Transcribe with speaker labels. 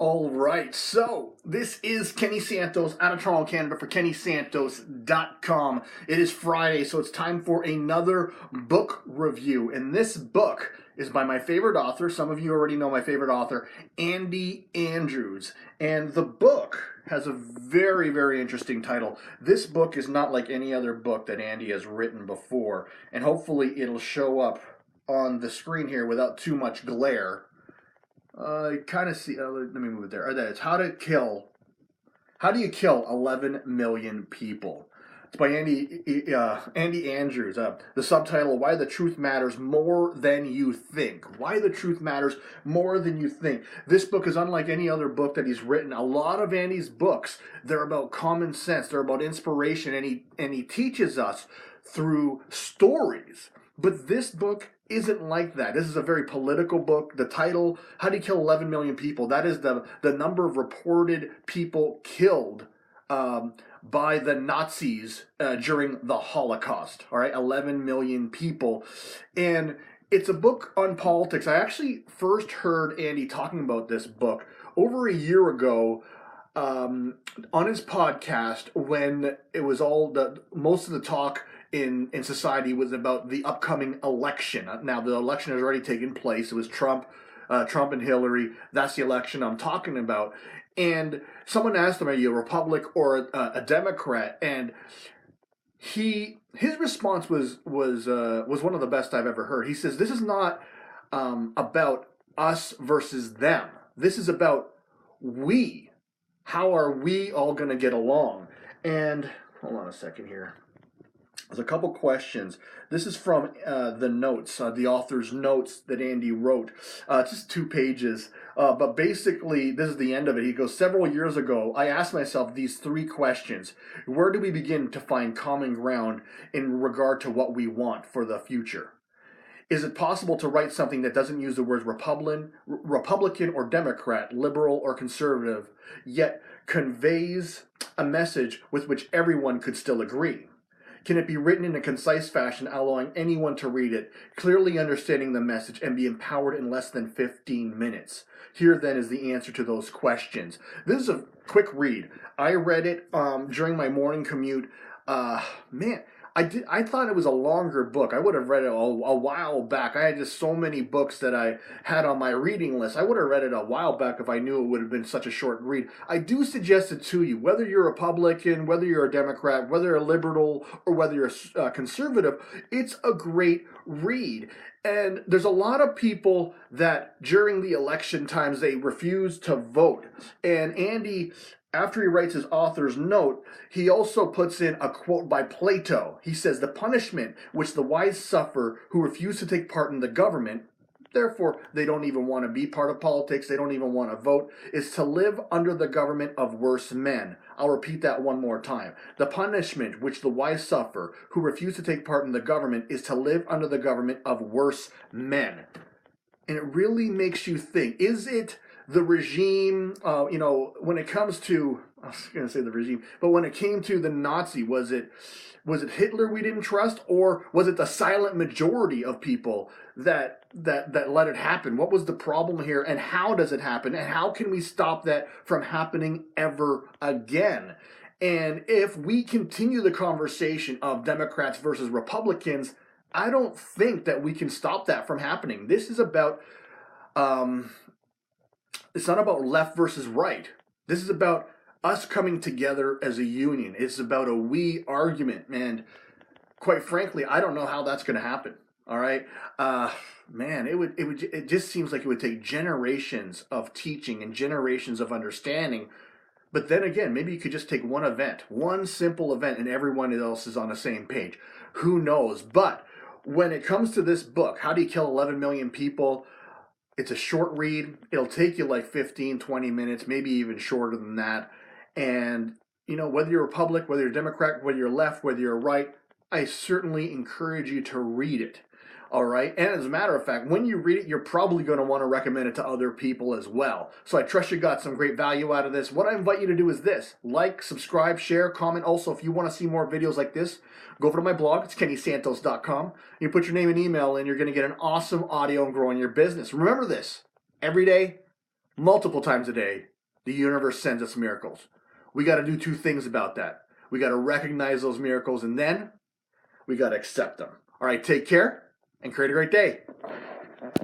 Speaker 1: All right, so this is Kenny Santos out of Toronto, Canada for KennySantos.com. It is Friday, so it's time for another book review. And this book is by my favorite author. Some of you already know my favorite author, Andy Andrews. And the book has a very, very interesting title. This book is not like any other book that Andy has written before. And hopefully it'll show up on the screen here without too much glare. Kind of see. Let me move it there. That is How do you kill 11 million people? It's by Andy Andrews. The subtitle: Why the Truth Matters More Than You Think. Why the Truth Matters More Than You Think. This book is unlike any other book that he's written. A lot of Andy's books, they're about common sense. They're about inspiration, and he teaches us through stories. But this book isn't like that. This is a very political book. The title, How do you kill 11 million people? That is the number of reported people killed by the Nazis during the Holocaust. All right, 11 million people. And it's a book on politics. I actually first heard Andy talking about this book over a year ago on his podcast, when it was most of the talk in society was about the upcoming election. Now, the election has already taken place. It was Trump and Hillary. That's the election I'm talking about. And someone asked him, "Are you a Republican or a Democrat?" And his response was one of the best I've ever heard. He says, "This is not about us versus them. This is about we. How are we all going to get along?" And hold on a second here. There's a couple questions. This is from the notes, the author's notes that Andy wrote. Just 2 pages. But basically, this is the end of it. He goes, "Several years ago, I asked myself these 3 questions. Where do we begin to find common ground in regard to what we want for the future? Is it possible to write something that doesn't use the words Republican or Democrat, liberal or conservative, yet conveys a message with which everyone could still agree? Can it be written in a concise fashion, allowing anyone to read it, clearly understanding the message, and be empowered in less than 15 minutes? Here, then, is the answer to those questions." This is a quick read. I read it during my morning commute. I thought it was a longer book. I would have read it a while back. I had just so many books that I had on my reading list. I would have read it a while back if I knew it would have been such a short read. I do suggest it to you, whether you're a Republican, whether you're a Democrat, whether you're a liberal, or whether you're a conservative. It's a great read. And there's a lot of people that during the election times, they refuse to vote. And Andy, after he writes his author's note, he also puts in a quote by Plato. He says, "The punishment which the wise suffer who refuse to take part in the government, therefore they don't even want to be part of politics, they don't even want to vote, is to live under the government of worse men." I'll repeat that one more time. "The punishment which the wise suffer who refuse to take part in the government is to live under the government of worse men." And it really makes you think, is it the regime, when it comes to, I was going to say the regime, but when it came to the Nazi, was it Hitler we didn't trust, or was it the silent majority of people that let it happen? What was the problem here, and how does it happen, and how can we stop that from happening ever again? And if we continue the conversation of Democrats versus Republicans, I don't think that we can stop that from happening. This is about it's not about left versus right. This is about us coming together as a union. It's about a we argument. And quite frankly, I don't know how that's going to happen. All right. It just seems like it would take generations of teaching and generations of understanding. But then again, maybe you could just take one event, one simple event, and everyone else is on the same page. Who knows? But when it comes to this book, How do you kill 11 million people? It's a short read. It'll take you like 15, 20 minutes, maybe even shorter than that. And, whether you're a Republican, whether you're a Democrat, whether you're left, whether you're right, I certainly encourage you to read it. All right. And as a matter of fact, when you read it, you're probably going to want to recommend it to other people as well. So I trust you got some great value out of this. What I invite you to do is this: like, subscribe, share, comment. Also, if you want to see more videos like this, go over to my blog. It's KennySantos.com. You put your name and email in, you're going to get an awesome audio and growing your business. Remember this: every day, multiple times a day, the universe sends us miracles. We got to do two things about that. We got to recognize those miracles, and then we got to accept them. All right, take care and create a great day.